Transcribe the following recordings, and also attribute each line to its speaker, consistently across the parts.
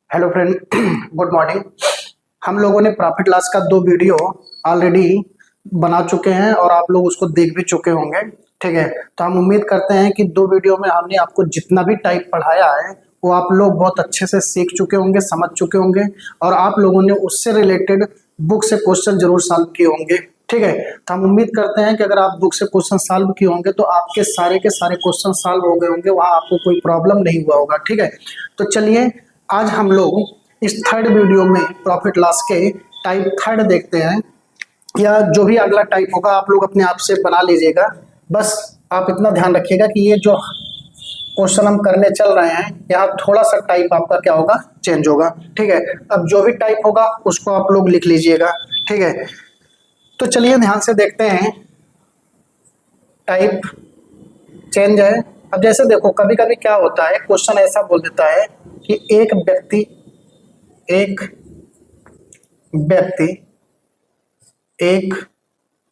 Speaker 1: Hello friend, good morning. हम लोगों ने प्रॉफिट लॉस का 2 वीडियो ऑलरेडी बना चुके हैं और आप लोग उसको देख भी चुके होंगे। ठीक है, तो हम उम्मीद करते हैं कि 2 वीडियो में हमने आपको जितना भी टाइप पढ़ाया है वो आप लोग बहुत अच्छे से सीख चुके होंगे, समझ चुके होंगे और आप लोगों ने उससे रिलेटेड बुक से क्वेश्चन जरूर सॉल्व किए होंगे। ठीक है, तो हम उम्मीद करते हैं कि अगर आप बुक से क्वेश्चन सॉल्व किए होंगे तो आपके सारे के सारे क्वेश्चन सॉल्व हो गए होंगे, वहाँ आपको कोई प्रॉब्लम नहीं हुआ होगा। ठीक है, तो चलिए आज हम लोग इस थर्ड वीडियो में प्रॉफिट लॉस के टाइप थर्ड देखते हैं, या जो भी अगला टाइप होगा आप लोग अपने आप से बना लीजिएगा। बस आप इतना ध्यान रखिएगा कि ये जो क्वेश्चन हम करने चल रहे हैं यहाँ थोड़ा सा टाइप आपका क्या होगा, चेंज होगा। ठीक है, अब जो भी टाइप होगा उसको आप लोग लिख लीजिएगा। ठीक है, तो चलिए ध्यान से देखते हैं। टाइप चेंज है। अब जैसे देखो, कभी कभी क्या होता है, क्वेश्चन ऐसा बोल देता है कि एक व्यक्ति एक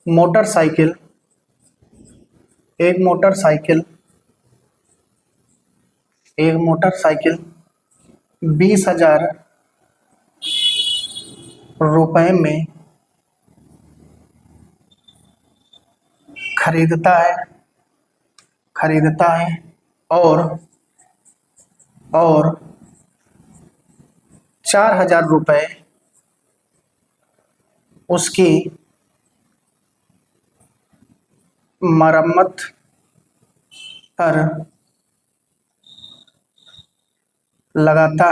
Speaker 1: मोटरसाइकिल एक मोटरसाइकिल 20,000 रुपए में खरीदता है और 4,000 रुपए उसकी मरम्मत पर लगाता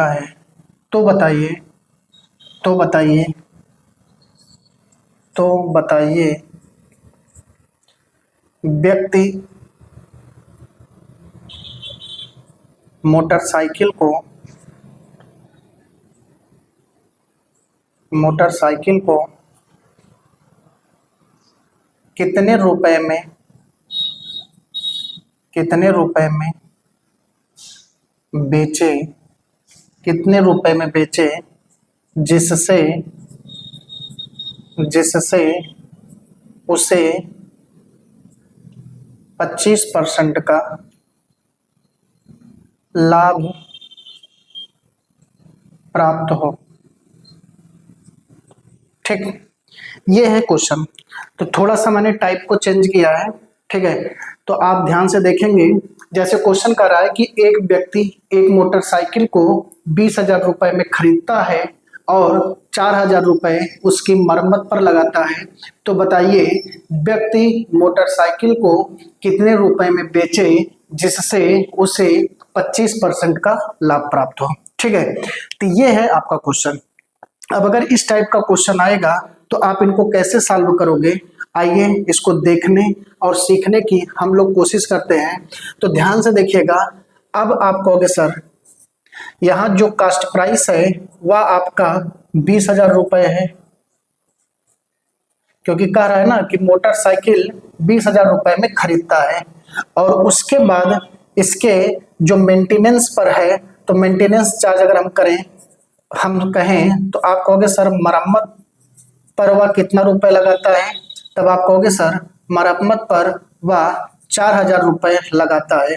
Speaker 1: है। तो बताइए व्यक्ति मोटरसाइकिल को कितने रुपए में बेचे जिससे उसे 25% का लाभ प्राप्त हो। ठीक, ये है क्वेश्चन। तो थोड़ा सा मैंने टाइप को चेंज किया है। ठीक है, तो आप ध्यान से देखेंगे। जैसे क्वेश्चन कर रहा है कि एक व्यक्ति एक मोटरसाइकिल को 20,000 रुपए में खरीदता है और 4,000 रुपए उसकी मरम्मत पर लगाता है। तो बताइए व्यक्ति मोटरसाइकिल को कितने रुपए में बेचे जिससे उसे 25% का लाभ प्राप्त हो। ठीक है, तो ये है आपका क्वेश्चन। अब अगर इस टाइप का क्वेश्चन आएगा तो आप इनको कैसे सॉल्व करोगे, आइए इसको देखने और सीखने की हम लोग कोशिश करते हैं। तो ध्यान से देखिएगा। अब आप कहोगे सर यहाँ जो कास्ट प्राइस है वह आपका 20,000 रुपए है, क्योंकि कह रहा है ना कि मोटरसाइकिल 20,000 रुपए में खरीदता है और उसके बाद इसके जो मेंटेनेंस पर है, तो मेंटेनेंस चार्ज अगर हम कहें तो आप कहोगे सर मरम्मत पर वह कितना रुपए लगाता है। तब आप कहोगे सर मरम्मत पर वह 4,000 रुपए लगाता है।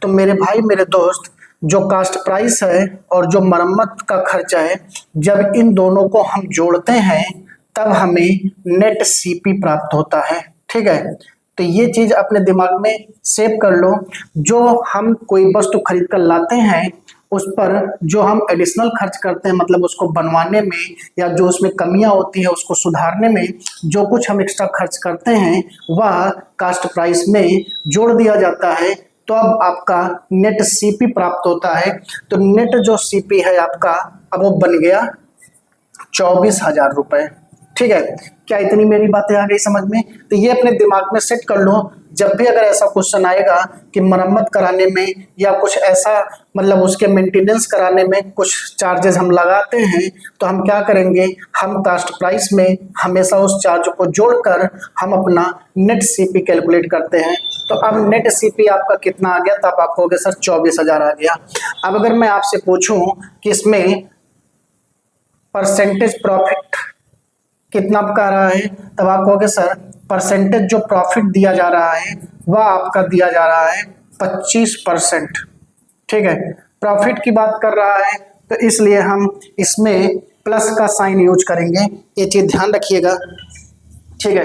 Speaker 1: तो मेरे भाई मेरे दोस्त, जो कास्ट प्राइस है और जो मरम्मत का खर्चा है, जब इन दोनों को हम जोड़ते हैं तब हमें नेट सीपी प्राप्त होता है। ठीक है, तो ये चीज अपने दिमाग में सेव कर लो। जो हम कोई वस्तु खरीद कर लाते हैं उस पर जो हम एडिशनल खर्च करते हैं, मतलब उसको बनवाने में या जो उसमें कमियां होती है उसको सुधारने में जो कुछ हम एक्स्ट्रा खर्च करते हैं वह कास्ट प्राइस में जोड़ दिया जाता है। तो अब आपका नेट सीपी प्राप्त होता है। तो नेट जो सीपी है आपका, अब वो बन गया 24,000 रुपए। ठीक है, क्या इतनी मेरी बातें आ गई समझ में? तो ये अपने दिमाग में सेट कर लो। जब भी अगर ऐसा क्वेश्चन आएगा कि मरम्मत कराने में या कुछ ऐसा, मतलब उसके मेंटेनेंस कराने में कुछ चार्जेस हम लगाते हैं, तो हम क्या करेंगे, हम कास्ट प्राइस में हमेशा उस चार्ज को जोड़कर हम अपना नेट सीपी कैलकुलेट करते हैं। तो अब नेट सीपी आपका कितना आ गया, तब आप कहोगे सर 24,000 आ गया। अब अगर मैं आपसे पूछूं कि इसमें परसेंटेज प्रॉफिट कितना का रहा है, तब आप कहोगे सर परसेंटेज जो प्रॉफिट दिया जा रहा है वह आपका दिया जा रहा है 25%। ठीक है, प्रॉफिट की बात कर रहा है तो इसलिए हम इसमें प्लस का साइन यूज करेंगे, ये चीज ध्यान रखिएगा। ठीक है,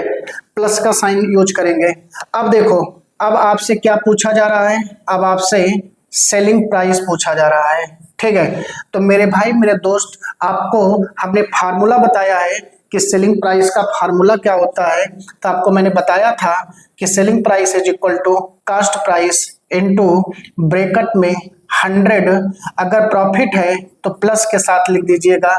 Speaker 1: प्लस का साइन यूज करेंगे। अब देखो, अब आपसे क्या पूछा जा रहा है, अब आपसे सेलिंग प्राइस पूछा जा रहा है। ठीक है, तो मेरे भाई मेरे दोस्त, आपको हमने फार्मूला बताया है कि सेलिंग प्राइस का फार्मूला क्या होता है। तो आपको मैंने बताया था कि selling price is equal to cost price into bracket में 100, अगर प्रॉफिट है तो प्लस के साथ लिख दीजिएगा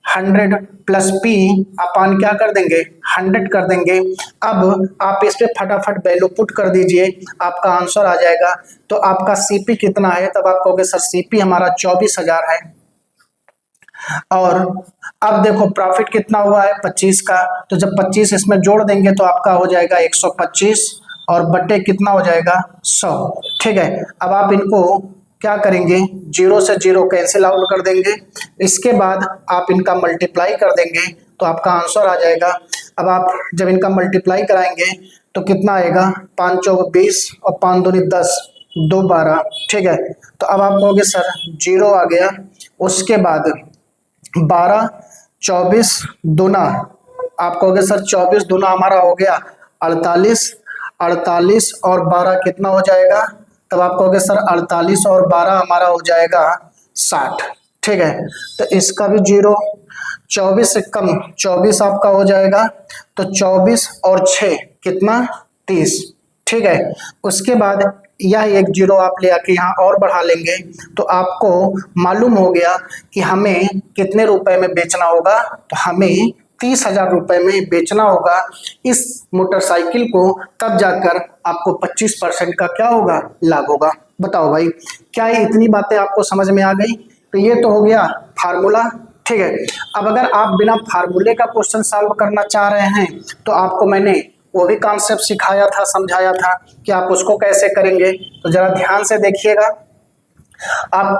Speaker 1: 100 प्लस पी अपान क्या कर देंगे 100 कर देंगे। अब आप इस पे फटाफट वैल्यू पुट कर दीजिए, आपका आंसर आ जाएगा। तो आपका सीपी कितना है, तब आप कहोगे सर सीपी हमारा 24,000 है। और अब देखो प्रॉफिट कितना हुआ है 25 का, तो जब 25 इसमें जोड़ देंगे तो आपका हो जाएगा 125 और बटे कितना हो जाएगा 100। ठीक है, अब आप इनको क्या करेंगे, 0 से 0 कैंसिल आउट कर देंगे, इसके बाद आप इनका मल्टीप्लाई कर देंगे तो आपका आंसर आ जाएगा। अब आप जब इनका मल्टीप्लाई कराएंगे तो कितना आएगा, 5 चौक 20 और 5 दूनी 10, 2 12। ठीक है, तो अब आप कहोगे सर 0 आ गया, उसके बाद 12 24 दूना, आप कहोगे सर 24 दूना हमारा हो गया 48, 48 और 12 कितना हो जाएगा, तब आप कहोगे सर 48 और 12 हमारा हो जाएगा 60। ठीक है, तो इसका भी 0, 24 से कम 24 आपका हो जाएगा, तो 24 और 6 कितना 30। ठीक है, उसके बाद यह एक 0 आप ले आके यहाँ और बढ़ा लेंगे तो आपको मालूम हो गया कि हमें कितने रुपए में बेचना होगा, तो हमें 30,000 रुपए में बेचना होगा इस मोटरसाइकिल को, तब जाकर आपको 25% का क्या होगा, लाभ होगा। बताओ भाई, क्या ये इतनी बातें आपको समझ में आ गई? तो ये तो हो गया फार्मूला। ठीक है, अब अगर आप बिना फार्मूले का क्वेश्चन सॉल्व करना चाह रहे हैं तो आपको मैंने वो भी कॉन्सेप्ट सिखाया था, समझाया था कि आप उसको कैसे करेंगे। तो जरा ध्यान से देखिएगा, आप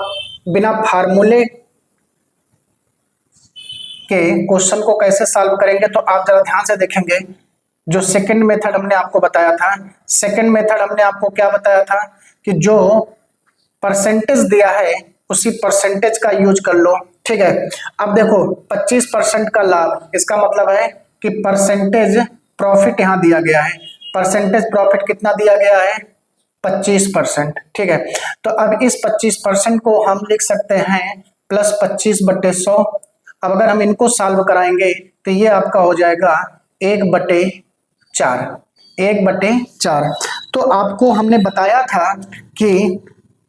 Speaker 1: बिना फार्मूले के क्वेश्चन को कैसे सॉल्व करेंगे, तो आप जरा ध्यान से देखेंगे। जो सेकंड मेथड हमने आपको बताया था, सेकंड मेथड हमने आपको क्या बताया था कि जो परसेंटेज दिया है उसी परसेंटेज का यूज कर लो। ठीक है, अब देखो 25% का लाभ, इसका मतलब है कि परसेंटेज प्रॉफिट यहाँ दिया गया है, परसेंटेज प्रॉफिट कितना दिया गया है 25%। ठीक है, तो अब इस 25% को हम लिख सकते हैं प्लस 25/100। अब अगर हम इनको सॉल्व कराएंगे तो ये आपका हो जाएगा 1/4, 1/4। तो आपको हमने बताया था कि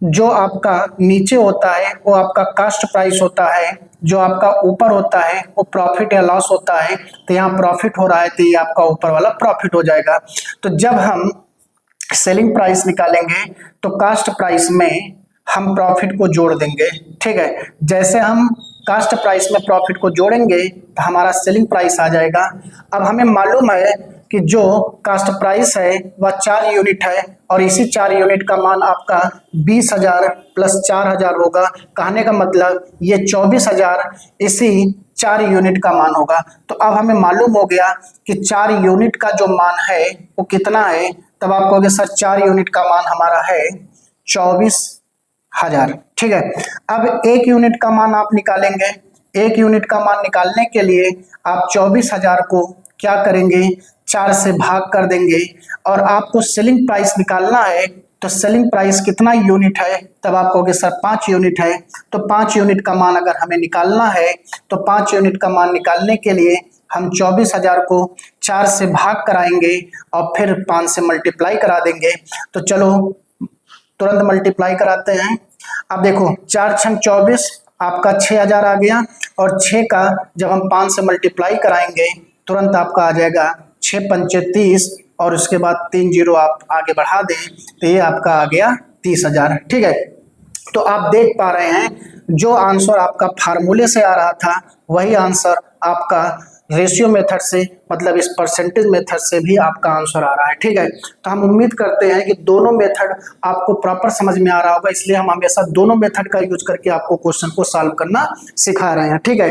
Speaker 1: जो आपका नीचे होता है वो आपका कास्ट प्राइस होता है, जो आपका ऊपर होता है वो प्रॉफिट या लॉस होता है। तो यहाँ प्रॉफिट हो रहा है तो ये आपका ऊपर वाला प्रॉफिट हो जाएगा। तो जब हम सेलिंग प्राइस निकालेंगे तो कास्ट प्राइस में हम प्रॉफिट को जोड़ देंगे। ठीक है, जैसे हम कास्ट प्राइस में प्रॉफिट को जोड़ेंगे तो हमारा सेलिंग प्राइस आ जाएगा। अब हमें मालूम है कि जो कास्ट प्राइस है वह 4 यूनिट है और इसी 4 यूनिट का मान आपका 20,000 प्लस 4,000 होगा। कहने का मतलब ये 24,000 इसी 4 यूनिट का मान होगा। तो अब हमें मालूम हो गया कि 4 यूनिट का जो मान है वो कितना है, तब आप कहोगे सर 4 यूनिट का मान हमारा है 24,000। ठीक है, अब 1 यूनिट का मान आप निकालेंगे। 1 यूनिट का मान निकालने के लिए आप 24,000 को क्या करेंगे, 4 से भाग कर देंगे और आपको सेलिंग प्राइस निकालना है। तो सेलिंग प्राइस कितना यूनिट है, तब आप कहोगे सर 5 यूनिट है। तो 5 यूनिट का मान अगर हमें निकालना है तो 5 यूनिट का मान निकालने के लिए हम 24,000 को 4 से भाग कराएंगे और फिर 5 से मल्टीप्लाई करा देंगे। तो चलो तुरंत मल्टीप्लाई कराते हैं। अब देखो 4 छंग 24, आपका 6,000 आ गया और 6 का जब हम 5 से मल्टीप्लाई कराएंगे तुरंत आपका आ जाएगा 6 पंचे 30 और उसके बाद 3 जीरो आप आगे बढ़ा दें तो ये आपका आ गया 30,000। ठीक है, तो आप देख पा रहे हैं जो आंसर आपका फार्मूले से आ रहा था वही आंसर आपका रेशियो मेथड से, मतलब इस परसेंटेज मेथड से भी आपका आंसर आ रहा है। ठीक है, तो हम उम्मीद करते हैं कि दोनों मेथड आपको प्रॉपर समझ में आ रहा होगा, इसलिए हम हमेशा दोनों मेथड का यूज करके आपको क्वेश्चन को सॉल्व करना सिखा रहे हैं। ठीक है,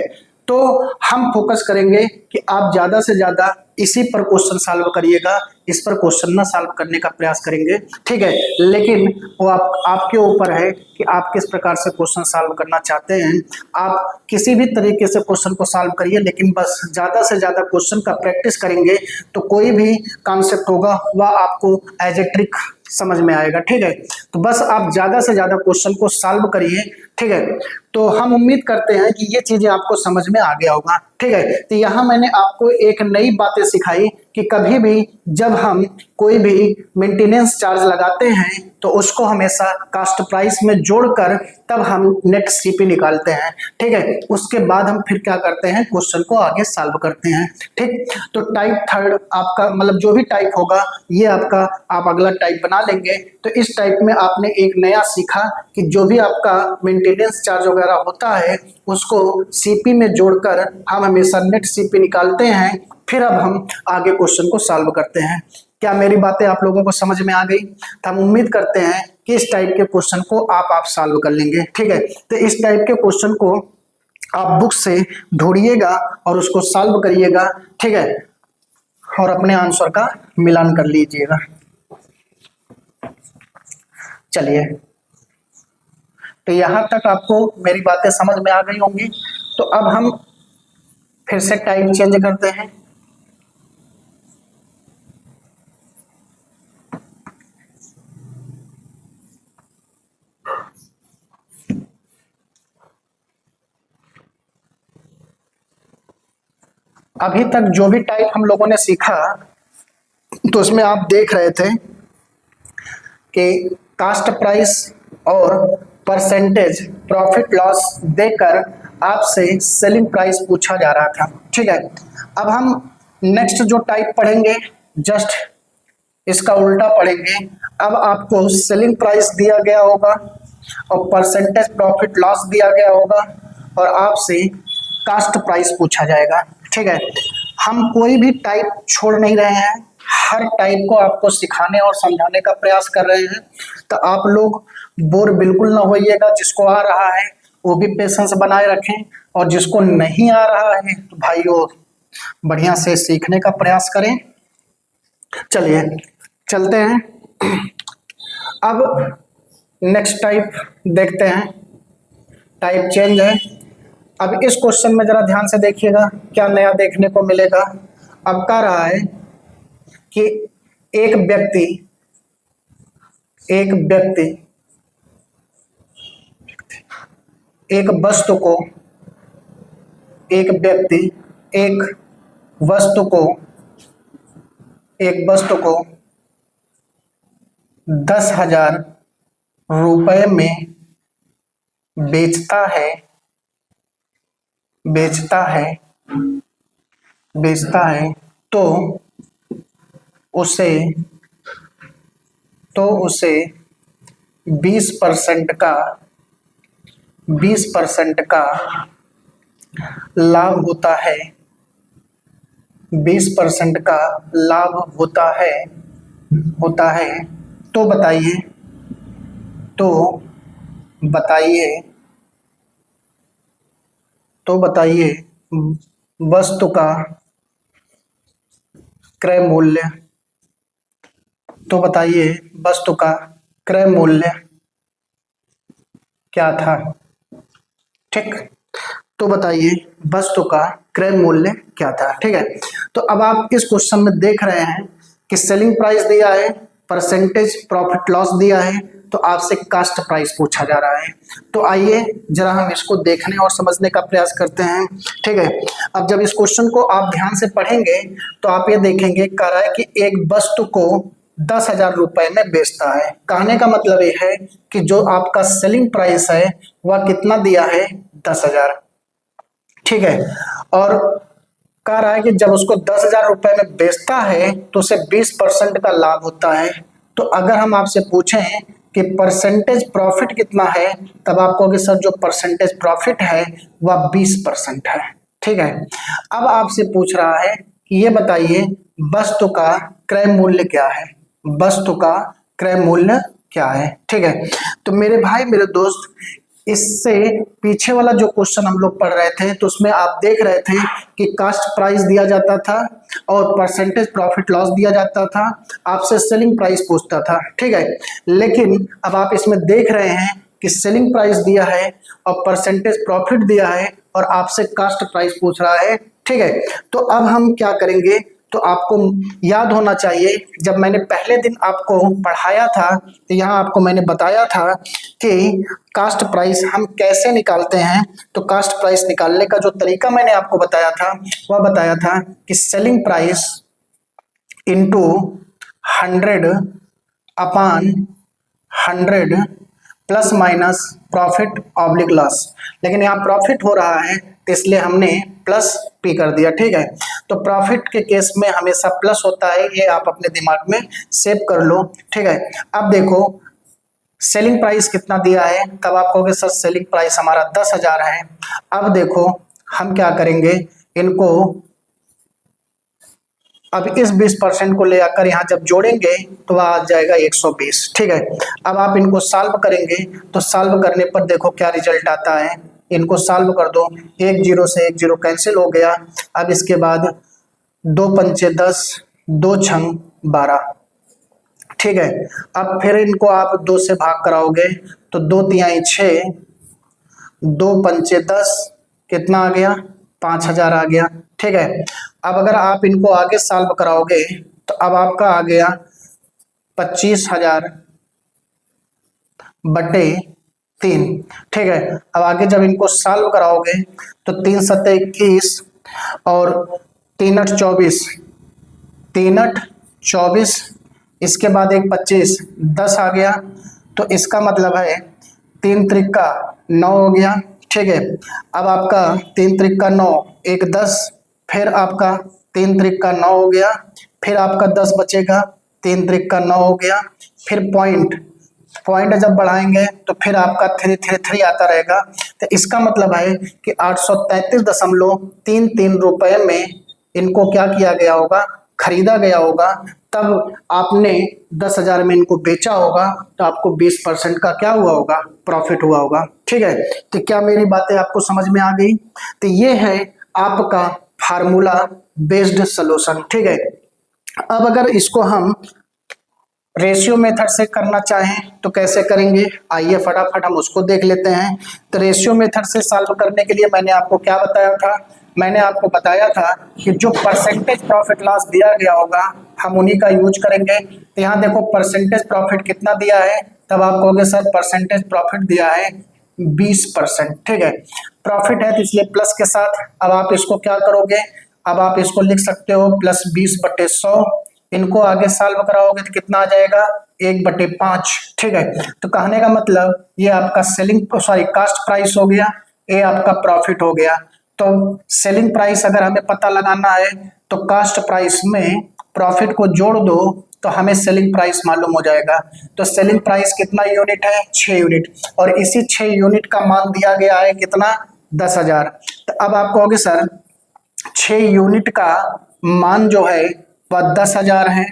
Speaker 1: तो हम फोकस करेंगे कि आप ज़्यादा से ज़्यादा इसी पर क्वेश्चन सॉल्व करिएगा इस पर क्वेश्चन ना सॉल्व करने का प्रयास करेंगे, ठीक है। लेकिन वो आपके ऊपर है कि आप किस प्रकार से क्वेश्चन सॉल्व करना चाहते हैं। आप किसी भी तरीके से क्वेश्चन को सॉल्व करिए, लेकिन बस ज़्यादा से ज़्यादा क्वेश्चन का प्रैक्टिस करेंगे तो कोई भी कॉन्सेप्ट होगा वह आपको एज ए ट्रिक समझ में आएगा, ठीक है। तो बस आप ज़्यादा से ज़्यादा क्वेश्चन को सॉल्व करिए, ठीक है। तो हम उम्मीद करते हैं कि ये चीज़ें आपको समझ में आ गया होगा, ठीक है। तो यहाँ मैंने आपको एक नई बातें सिखाई कि कभी भी जब हम कोई भी मेंटेनेंस चार्ज लगाते हैं तो उसको हमेशा कास्ट प्राइस में जोड़कर तब हम नेट सीपी निकालते हैं, ठीक है। उसके बाद हम फिर क्या करते हैं, क्वेश्चन को आगे सॉल्व करते हैं, ठीक। तो टाइप थर्ड आपका मतलब जो भी टाइप होगा ये आपका आप अगला टाइप बना लेंगे। तो इस टाइप में आपने एक नया सीखा कि जो भी आपका मेंटेनेंस चार्ज वगैरह होता है उसको सीपी में जोड़कर हम हमेशा नेट सीपी निकालते हैं, फिर अब हम आगे क्वेश्चन को सॉल्व करते हैं। क्या मेरी बातें आप लोगों को समझ में आ गई? तो हम उम्मीद करते हैं कि इस टाइप के क्वेश्चन को आप सॉल्व कर लेंगे, ठीक है। तो इस टाइप के क्वेश्चन को आप बुक से ढूंढिएगा और उसको सॉल्व करिएगा, ठीक है, और अपने आंसर का मिलान कर लीजिएगा। चलिए, तो यहां तक आपको मेरी बातें समझ में आ गई होंगी। तो अब हम फिर से टाइप चेंज करते हैं। अभी तक जो भी टाइप हम लोगों ने सीखा तो उसमें आप देख रहे थे कि कास्ट प्राइस और परसेंटेज प्रॉफिट लॉस देकर आपसे सेलिंग प्राइस पूछा जा रहा था, ठीक है। अब हम नेक्स्ट जो टाइप पढ़ेंगे जस्ट इसका उल्टा पढ़ेंगे। अब आपको सेलिंग प्राइस दिया गया होगा और परसेंटेज प्रॉफिट लॉस दिया गया होगा और आपसे कास्ट प्राइस पूछा जाएगा, ठीक है। हम कोई भी टाइप छोड़ नहीं रहे हैं, हर टाइप को आपको सिखाने और समझाने का प्रयास कर रहे हैं। तो आप लोग बोर बिल्कुल ना होइएगा। जिसको आ रहा है वो भी पेशेंस बनाए रखें और जिसको नहीं आ रहा है तो भाइयों बढ़िया से सीखने का प्रयास करें। चलिए चलते हैं। अब नेक्स्ट टाइप देखते हैं। टाइप चेंज है। अब इस क्वेश्चन में जरा ध्यान से देखिएगा क्या नया देखने को मिलेगा। अब कह रहा है कि एक व्यक्ति एक वस्तु को एक व्यक्ति एक वस्तु को 10,000 रुपए में बेचता है तो उसे 20% का लाभ होता है। 20% का लाभ होता है तो बताइए वस्तु का क्रय मूल्य क्या था, ठीक। तो बताइए वस्तु का क्रय मूल्य क्या था, ठीक है। तो अब आप इस क्वेश्चन में देख रहे हैं कि सेलिंग प्राइस दिया है, परसेंटेज प्रॉफिट लॉस दिया है, तो आपसे कास्ट प्राइस पूछा जा रहा है। तो आइए जरा हम इसको देखने और समझने का प्रयास करते हैं, ठीक है। अब जब इस क्वेश्चन को आप ध्यान से पढ़ेंगे तो आप ये देखेंगे कह रहा है कि एक वस्तु को 10,000 रुपए में बेचता है। कहने का मतलब ये है कि जो आपका सेलिंग प्राइस है वह कितना दिया है, 10,000, ठीक है। और कह रहा है कि जब उसको 10,000 रुपए में बेचता है तो उसे 20% का लाभ होता है। तो अगर हम आपसे पूछें कि परसेंटेज प्रॉफिट कितना है तब आप कहोगे सर जो परसेंटेज प्रॉफिट है वह 20% है, ठीक है। अब आपसे पूछ रहा है कि ये बताइए वस्तु का क्रय मूल्य क्या है, ठीक है। तो मेरे भाई मेरे दोस्त इससे पीछे वाला जो क्वेश्चन हम लोग पढ़ रहे थे तो उसमें आप देख रहे थे कि कास्ट प्राइस दिया जाता था और परसेंटेज प्रॉफिट लॉस दिया जाता था, आपसे सेलिंग प्राइस पूछता था, ठीक है। लेकिन अब आप इसमें देख रहे हैं कि सेलिंग प्राइस दिया है और परसेंटेज प्रॉफिट दिया है और आपसे कास्ट प्राइस पूछ रहा है, ठीक है। तो अब हम क्या करेंगे, तो आपको याद होना चाहिए, जब मैंने पहले दिन आपको पढ़ाया था तो यहाँ आपको मैंने बताया था कि कास्ट प्राइस हम कैसे निकालते हैं। तो कास्ट प्राइस निकालने का जो तरीका मैंने आपको बताया था वह बताया था कि सेलिंग प्राइस इंटू 100 अपान 100 plus minus profit oblique loss. लेकिन यहाँ प्रॉफिट हो रहा है तो इसलिए हमने प्लस पी कर दिया, ठीक है। तो प्रॉफिट के केस में हमेशा प्लस होता है, ये आप अपने दिमाग में सेव कर लो, ठीक है। अब देखो सेलिंग प्राइस कितना दिया है, तब आप कहोगे सर सेलिंग प्राइस हमारा 10,000 है। अब देखो हम क्या करेंगे, इनको अब इस 20% को ले आकर यहाँ जब जोड़ेंगे तो वह आ जाएगा 120, ठीक है। अब आप इनको सॉल्व करेंगे तो सॉल्व करने पर देखो क्या रिजल्ट आता है, इनको सॉल्व कर दो, 1 0 से 1 0 कैंसिल हो गया। अब इसके बाद 2 पंचे 10, 2 छंग 12, ठीक है। अब फिर इनको आप 2 से भाग कराओगे तो 2 तिहाई 6, 2 पंचे 10, कितना आ गया 5,000 आ गया, ठीक है। अब अगर आप इनको आगे सॉल्व कराओगे तो अब आपका आ गया 25,000 बटे 3, ठीक है। अब आगे जब इनको सॉल्व कराओगे तो 3 सत्ते 21 और 3 8 24, 3 8 24, इसके बाद एक 25, 10 आ गया। तो इसका मतलब है 3 त्रिका 9 हो गया, ठीक है। अब आपका 3 त्रिका 9, एक 10, फिर आपका 3 त्रिका 9 हो गया, फिर आपका 10 बचेगा, 3 त्रिका 9 हो गया, फिर पॉइंट जब बढ़ाएंगे तो फिर आपका 333 आता रहेगा। तो इसका मतलब है कि 833.33 रुपए में इनको क्या किया गया होगा, खरीदा गया होगा। तब आपने 10,000 में इनको बेचा होगा तो आपको 20% का क्या हुआ होगा, प्रॉफिट हुआ होगा, ठीक है। तो क्या मेरी बातें आपको समझ में आ गई? तो ये है आपका फार्मूला बेस्ड सॉल्यूशन, ठीक है। अब अगर इसको हम रेशियो मेथड से करना चाहें तो कैसे करेंगे, आइए फटाफट हम उसको देख लेते हैं। तो रेशियो मेथड से सॉल्व करने के लिए मैंने आपको क्या बताया था, मैंने आपको बताया था कि जो परसेंटेज प्रॉफिट लॉस दिया गया होगा हम उन्हीं का यूज करेंगे। तो यहाँ देखो परसेंटेज प्रॉफिट कितना दिया है, तब आप कहोगे सर परसेंटेज प्रॉफिट दिया है 20%, ठीक है। प्रॉफिट है तो इसलिए प्लस के साथ। अब आप इसको क्या करोगे, अब आप इसको लिख सकते हो प्लस 20/100, इनको आगे सॉल्व कराओगे तो कितना आ जाएगा 1/5, ठीक है। तो कहने का मतलब ये आपका कास्ट प्राइस हो गया, ये आपका प्रॉफिट हो गया। तो सेलिंग प्राइस अगर हमें पता लगाना है तो कास्ट प्राइस में प्रॉफिट को जोड़ दो तो हमें सेलिंग प्राइस मालूम हो जाएगा। तो सेलिंग प्राइस कितना यूनिट है, 6 यूनिट, और इसी 6 यूनिट का मान दिया गया है कितना, 10,000। तो अब आप कहोगे सर 6 यूनिट का मान जो है वह 10,000 है,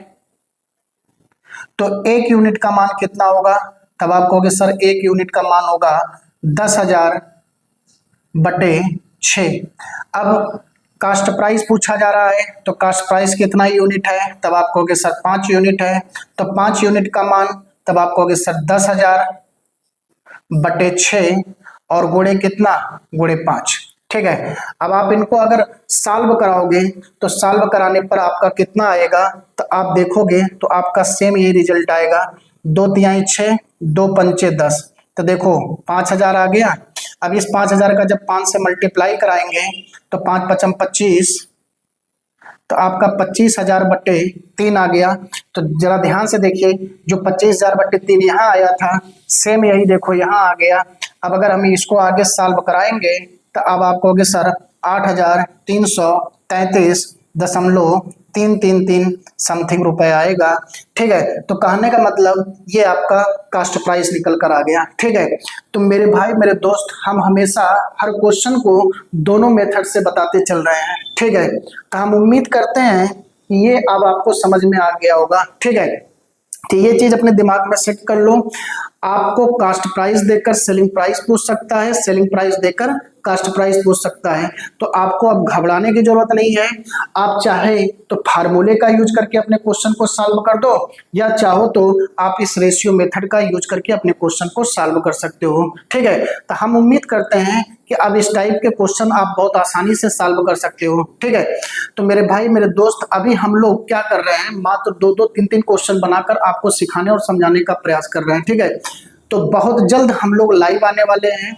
Speaker 1: तो 1 यूनिट का मान कितना होगा, तब आप कहोगे सर 1 यूनिट का मान होगा 10,000/6। अब कास्ट प्राइस पूछा जा रहा है तो कास्ट प्राइस कितना यूनिट है, तब आप कहोगे सर 5 यूनिट है, तो 5 यूनिट का मान, तब आप कहोगे सर 10,000/6 और गुणे कितना, गुणे 5, ठीक है। अब आप इनको अगर सॉल्व कराओगे तो सॉल्व कराने पर आपका कितना आएगा, तो आप देखोगे तो आपका सेम यही रिजल्ट आएगा, 2 तिहाई 6, 2 पंचे 10, तो देखो 5,000 आ गया। अब इस 5,000 का जब 5 से मल्टीप्लाई कराएंगे तो 5 पचम 25, तो आपका 25,000/3 आ गया। तो जरा ध्यान से देखिए, जो 25,000/3 यहाँ आया था सेम यही देखो यहाँ आ गया। अब अगर हम इसको आगे सॉल्व कराएंगे तो अब आप कहोगे सर 8,333.333 समथिंग रुपए आएगा, ठीक है। तो कहने का मतलब ये आपका कास्ट प्राइस निकल कर आ गया, ठीक है। तो मेरे भाई मेरे दोस्त, हम हमेशा हर क्वेश्चन को दोनों मेथड से बताते चल रहे हैं, ठीक है। तो हम उम्मीद करते हैं कि ये अब आपको समझ में आ गया होगा, ठीक है। तो ये चीज अपने दिमाग में सेट कर लो। आपको कास्ट प्राइस देकर सेलिंग प्राइस पूछ सकता है, सेलिंग प्राइस देकर कास्ट प्राइस पूछ सकता है। तो आपको अब घबराने की जरूरत नहीं है। आप चाहे तो फार्मूले का यूज करके अपने क्वेश्चन को सॉल्व कर दो, या चाहो तो आप इस रेशियो मेथड का यूज करके अपने क्वेश्चन को सॉल्व कर सकते हो। ठीक है, तो हम उम्मीद करते हैं कि अब इस टाइप के क्वेश्चन आप बहुत आसानी से सॉल्व कर सकते हो। ठीक है, तो मेरे भाई मेरे दोस्त, अभी हम लोग क्या कर रहे हैं, मात्र 2-2, 3-3 क्वेश्चन बनाकर आपको सिखाने और समझाने का प्रयास कर रहे हैं। ठीक है, तो बहुत जल्द हम लोग लाइव आने वाले हैं।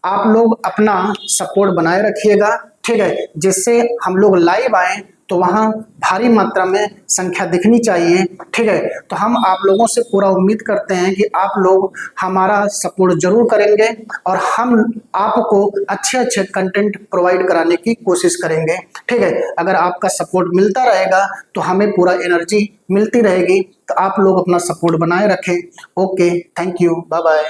Speaker 1: आप लोग अपना सपोर्ट बनाए रखिएगा। ठीक है, जिससे हम लोग लाइव आए तो वहाँ भारी मात्रा में संख्या दिखनी चाहिए। ठीक है, तो हम आप लोगों से पूरा उम्मीद करते हैं कि आप लोग हमारा सपोर्ट जरूर करेंगे और हम आपको अच्छे अच्छे कंटेंट प्रोवाइड कराने की कोशिश करेंगे। ठीक है, अगर आपका सपोर्ट मिलता रहेगा तो हमें पूरा एनर्जी मिलती रहेगी। तो आप लोग अपना सपोर्ट बनाए रखें। Okay, thank you, bye bye.